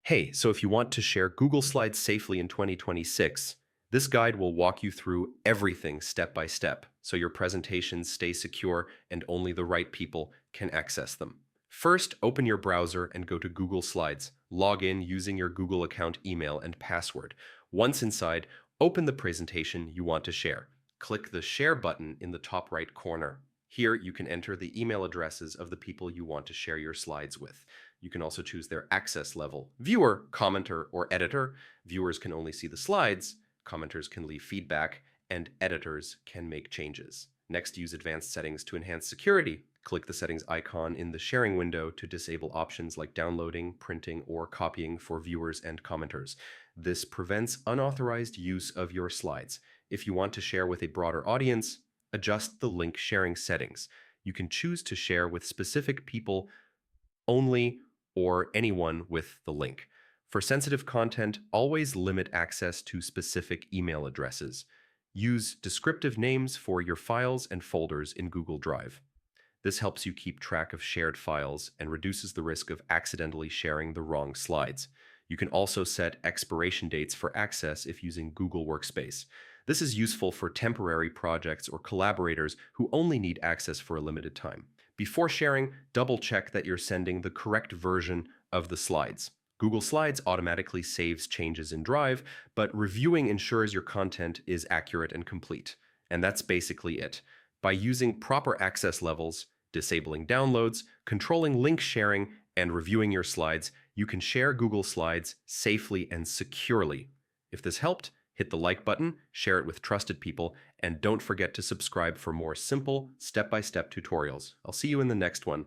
Hey, so if you want to share Google Slides safely in 2026, this guide will walk you through everything step by step so your presentations stay secure and only the right people can access them. First, open your browser and go to Google Slides. Log in using your Google account email and password. Once inside, open the presentation you want to share. Click the Share button in the top right corner. Here, you can enter the email addresses of the people you want to share your slides with. You can also choose their access level. Viewer, commenter, or editor. Viewers can only see the slides, commenters can leave feedback, and editors can make changes. Next, use advanced settings to enhance security. Click the settings icon in the sharing window to disable options like downloading, printing, or copying for viewers and commenters. This prevents unauthorized use of your slides. If you want to share with a broader audience, adjust the link sharing settings. You can choose to share with specific people only or anyone with the link. For sensitive content, always limit access to specific email addresses. Use descriptive names for your files and folders in Google Drive. This helps you keep track of shared files and reduces the risk of accidentally sharing the wrong slides. You can also set expiration dates for access if using Google Workspace. This is useful for temporary projects or collaborators who only need access for a limited time. Before sharing, double-check that you're sending the correct version of the slides. Google Slides automatically saves changes in Drive, but reviewing ensures your content is accurate and complete. And that's basically it. By using proper access levels, disabling downloads, controlling link sharing, and reviewing your slides, you can share Google Slides safely and securely. If this helped, hit the like button, share it with trusted people, and don't forget to subscribe for more simple, step-by-step tutorials. I'll see you in the next one.